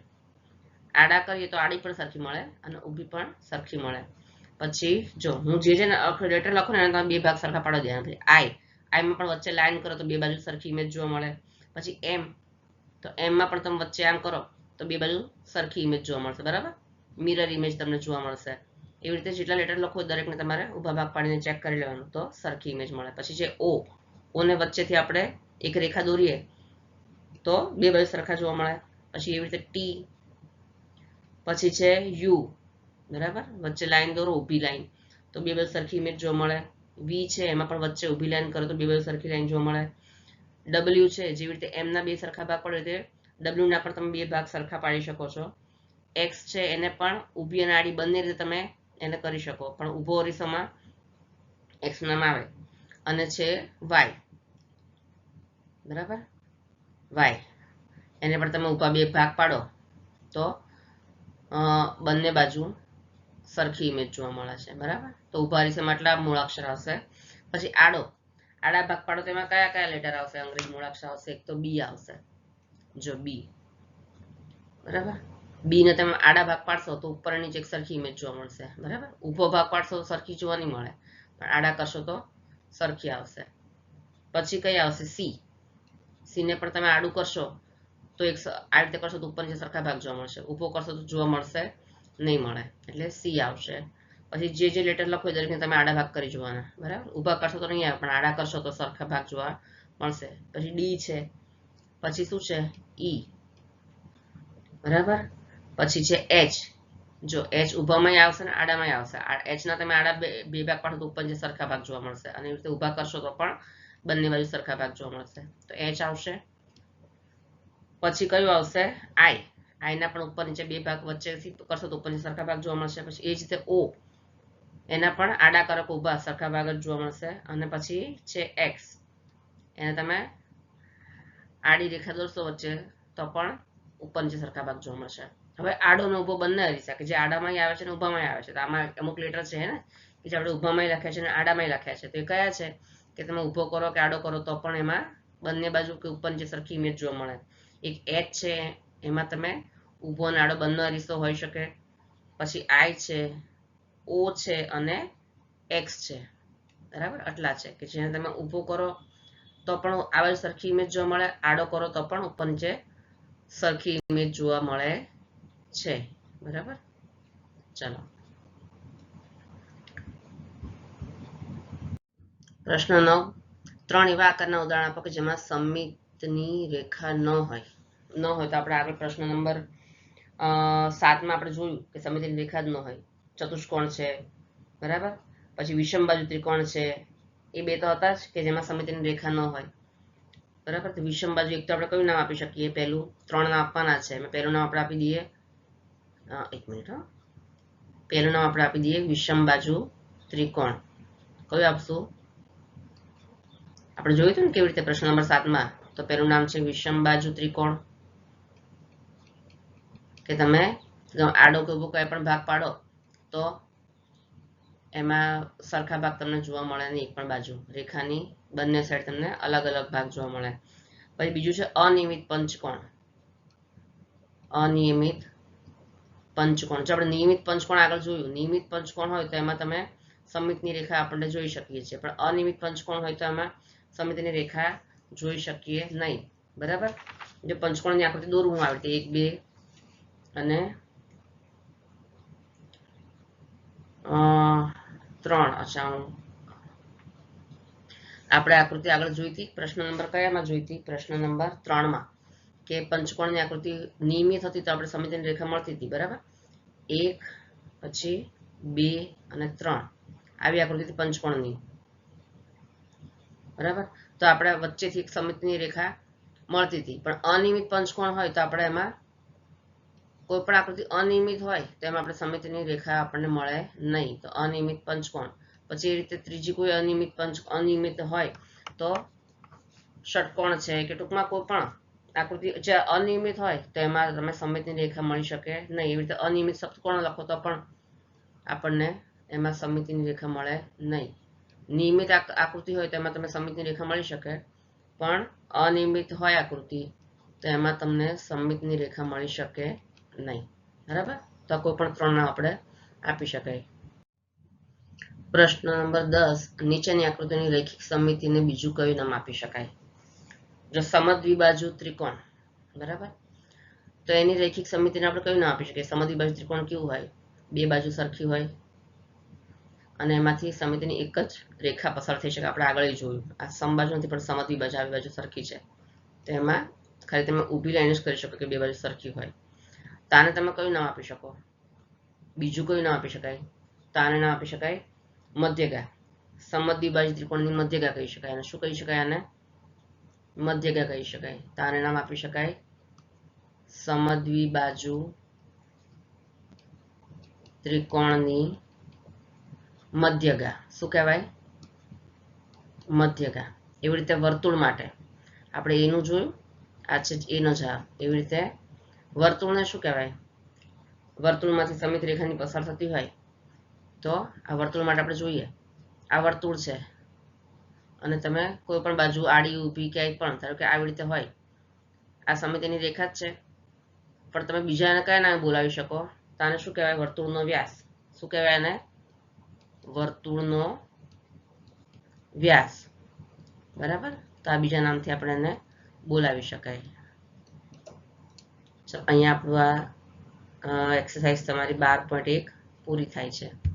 આડા કરીએ તો આડી પણ સરખી મળે અને ઊભી પણ સરખી મળે. પછી જો હું જે લેટર લખું ને એના તમે બે ભાગ સરખા પાડી દેવાના. આઈમાં પણ વચ્ચે લાઈન કરો તો બે બાજુ સરખી ઇમેજ જોવા મળે. પછી એમ, તો એમમાં પણ તમે વચ્ચે આમ કરો તો બે બાજુ સરખી ઇમેજ જોવા મળશે, બરાબર, મિરર ઇમેજ તમને જોવા મળશે. એવી રીતે જેટલા લેટર લખો દરેકને તમારે ઊભા ભાગ પાડીને ચેક કરી લેવાનું તો સરખી ઇમેજ મળે. પછી છે ઓ, ઓને વચ્ચેથી આપણે એક રેખા દોરીએ તો બે બાજુ સરખા જોવા મળે. પછી એવી રીતે ટી, પછી છે યુ, બરાબર, વચ્ચે લાઈન દોરો, ઊભી લાઈન, તો બે બાજુ સરખી ઇમેજ જોવા મળે. વી છે, એમાં પણ વચ્ચે ઊભી લાઈન કરો તો બે બાજુ સરખી લાઈન જોવા મળે. ડબલ્યુ છે, જેવી રીતે એમ ના બે સરખા ભાગ પડે તે ડબલ્યુ ના પણ તમે બે ભાગ સરખા પાડી શકો છો. એક્સ છે, એને પણ ઊભી અને આડી બંને રીતે તમે એને કરી શકો, પણ ઊભો અરીસામાં એક્સ નામ આવે. અને છે વાય, બરાબર, વાય, એને પણ તમે ઊભા બે ભાગ પાડો તો બંને બાજુ સરખી ઇમેજ જોવા મળે છે, બરાબર. તો ઊભા અરીસામાં આટલા મૂળાક્ષર આવશે. પછી આડા ભાગ પાડો તો એમાં કયા કયા લેટર આવશે, અંગ્રેજી મૂળાક્ષર આવશે. એક તો બી આવશે, જો બી, બરાબર. બી ને તમે આડા ભાગ પાડશો તો ઉપર નીચે એક સરખી ઇમેજ જોવા મળશે, બરાબર. ઊભો ભાગ પાડશો તો સરખી જોવા નહીં મળે, પણ આડા કરશો તો સરખી આવશે. પછી કઈ આવશે, સી. સી ને પણ તમે આડું કરશો તો એક આ રીતે કરશો તો ઉપર નીચે સરખા ભાગ જોવા મળશે, ઊભો કરશો તો જોવા મળશે નહીં મળે, એટલે સી આવશે. પછી જે લેટર લખો એ દરેકને તમે આડા ભાગ કરી જોવાના, બરાબર. ઊભા કરશો તો નહીં આવે, પણ આડા કરશો તો સરખા ભાગ જોવા મળશે. પછી ડી છે, પછી શું છે, ઈ, બરાબર. પછી છે એચ, જો એચ ઊભામાં આવશે ને આડામાં આવશે. એચ ના તમે આડા બે ભાગ પાડો તો ઉપર જે સરખા ભાગ જોવા મળશે, અને એવી રીતે ઊભા કરશો તો પણ બંને બાજુ સરખા ભાગ જોવા મળશે, તો એચ આવશે. પછી કયું આવશે, આઈ. આઈ ના પણ ઉપર નીચે બે ભાગ વચ્ચેથી કરશો તો ઉપર સરખા ભાગ જોવા મળશે. પછી એ જ રીતે ઓ, એના પણ આડા કરો કે ઊભા સરખા ભાગ જ જોવા મળશે. અને પછી છે એક્સ, એને તમે આડી રેખા દોરશો વચ્ચે તો પણ ઉપર નીચે સરખા ભાગ જોવા મળશે. હવે આડો ને ઊભો બંને અરીસા કે જે આડામાં આવે છે ને ઊભામાં આવે છે, તો આમાં અમુક લેટર છે ને કે જે આપણે ઊભામાં લખ્યા છે અને આડામાં લખ્યા છે, તો એ કયા છે કે તમે ઊભો કરો કે આડો કરો તો પણ એમાં બંને બાજુ કે ઉપર નીચે સરખી ઇમેજ જોવા મળે. એક એચ છે, એમાં તમે ઊભો અને આડો બંને અરીસો હોઈ શકે. પછી આઈ છે, ઓ છે અને એક્સ છે, બરાબર. આટલા છે કે જેને તમે ઊભો કરો તો પણ આ બાજુ સરખી ઇમેજ જોવા મળે, આડો કરો તો પણ ઉપર નીચે સરખી ઇમેજ જોવા મળે છે, બરાબર. ચાલો પ્રશ્ન 9, 3 એવા આકારના ઉદાહરણ આપો કે જેમાં સમમિતની રેખા ન હોય તો આપણે આગળ પ્રશ્ન નંબર 7માં આપણે જોયું કે સમમિતિની રેખા જ ન હોય. ચતુષ્કોણ છે, બરાબર. પછી વિષમ બાજુ ત્રિકોણ છે, એ બે તો હતા જ કે જેમાં સમમિતિની રેખા ન હોય, બરાબર. તો વિષમ બાજુ એક તો આપણે કયું નામ આપી શકીએ, પહેલું 3 નામ આપવાના છે. પહેલું નામ આપણે આપી દઈએ, એક મિનિટ, પહેલું નામ આપણે આપી દઈએ વિષમ બાજુ ત્રિકોણ. કયું આપશું, આપણે જોયું હતું ને કેવી રીતે પ્રશ્ન નંબર 7માં. તો પહેલું નામ છે વિષમ બાજુ ત્રિકોણ, કે તમે આડો કે ઊભો કઈ પણ ભાગ પાડો તો એમાં સરખા ભાગ તમને જોવા મળે નહીં, એક પણ બાજુ રેખાની બંને સાઈડ તમને અલગ અલગ ભાગ જોવા મળે. પછી બીજું છે અનિયમિત પંચકોણ. અનિયમિત પંચકોણ, જો આપણે નિયમિત પંચકોણ આગળ જોયું, નિયમિત પંચકોણ હોય તો એમાં તમે સમમિતની રેખા આપણે જોઈ શકીએ છીએ, પણ અનિયમિત પંચકોણ હોય તો એમાં સમમિતિની રેખા જોઈ શકીએ નહીં, બરાબર. જે પંચકોણની આકૃતિ દોરવું આવે 1 2 અને 3. અચ્છા, આપણે આકૃતિ આગળ જોઈ હતી પ્રશ્ન નંબર કયામાં જોઈ હતી, પ્રશ્ન નંબર 3માં, કે પંચકોણની આકૃતિ નિયમિત હતી તો આપણે સમમિતિની રેખા મળતી હતી, બરાબર. 1 પછી 2 અને 3 આવી આકૃતિ પંચકોણની, બરાબર. તો આપણે વચ્ચેથી એક સમમિતિની રેખા મળતી હતી. પણ અનિયમિત પંચકોણ હોય તો આપણે એમાં કોઈ પણ આકૃતિ અનિયમિત હોય તો એમાં આપણે સમમિતિની રેખા આપણને મળે નહીં, તો અનિયમિત પંચકોણ. પછી એ રીતે ત્રીજી કોઈ અનિયમિત હોય તો ષટકોણ છે, કે ટૂંકમાં કોઈ પણ આકૃતિ જે અનિયમિત હોય તો એમાં તમે સમમિતિની રેખા મળી શકે નહીં. એવી રીતે અનિયમિત સપ્તકોણ લખો તો પણ આપણને એમાં સમમિતિની રેખા મળે નહીં. નિયમિત આકૃતિ હોય તો એમાં તમે સમમિતિની રેખા મળી શકે, પણ અનિયમિત હોય આકૃતિ તો એમાં તમને સમમિતિની રેખા મળી શકે નહીં, બરાબર. તો કોઈ પણ 3 નામ આપણે આપી શકાય. પ્રશ્ન નંબર 10, નીચેની આકૃતિની રૈખિક સમમિતિને બીજું કયું નામ આપી શકાય. જો સમદ્વિબાજુ ત્રિકોણ, બરાબર, તો એની રૈખિક સમમિતિને આપણે કયું નામ આપી શકીએ. સમદ્વિબાજુ ત્રિકોણ કેવું હોય, બે બાજુ સરખી હોય અને એમાંથી સમમિતિની એક જ રેખા પસાર થઈ શકે. આપણે આગળ જોયું, આ સમબાજુ નથી પણ સમદ્વિબાજુ, આવી બાજુ સરખી છે, તો એમાં ખાલી તમે ઊભી લાઈન જ કરી શકો કે બે બાજુ સરખી હોય. તો આને તમે કયું નામ આપી શકો? બીજું કયું નામ આપી શકાય? તો આને નામ આપી શકાય મધ્યગા. સમદ્વિબાજુ ત્રિકોણની મધ્યગા કહી શકાય. અને શું કહી શકાય આને? મધ્યગા કહી શકાય. તો આને નામ આપી શકાય સમદ્વિબાજુ ત્રિકોણની મધ્યગા. શું કહેવાય? મધ્યગા. એવી રીતે વર્તુળ માટે આપણે એનું જોયું, આ છે એનો જવાબ. એવી રીતે વર્તુળને શું કહેવાય? વર્તુળમાંથી સમિત રેખાની પસાર થતી હોય તો આ વર્તુળ માટે આપણે જોઈએ, આ વર્તુળ છે અને તમે કોઈ પણ બાજુ આડી ઊભી ક્યાંય પણ ધારો કે આવી રીતે હોય, આ સમિતિની રેખા જ છે, પણ તમે બીજાને કયા નામે બોલાવી શકો? તો આને શું કહેવાય? વર્તુળનો વ્યાસ. શું કહેવાય આને? વર્તુળનો વ્યાસ. બરાબર. તો આ બીજા નામથી આપણે એને બોલાવી શકાય. અહીંયા આપણું આ એક્સરસાઇઝ તમારી 12.1 પૂરી થાય છે.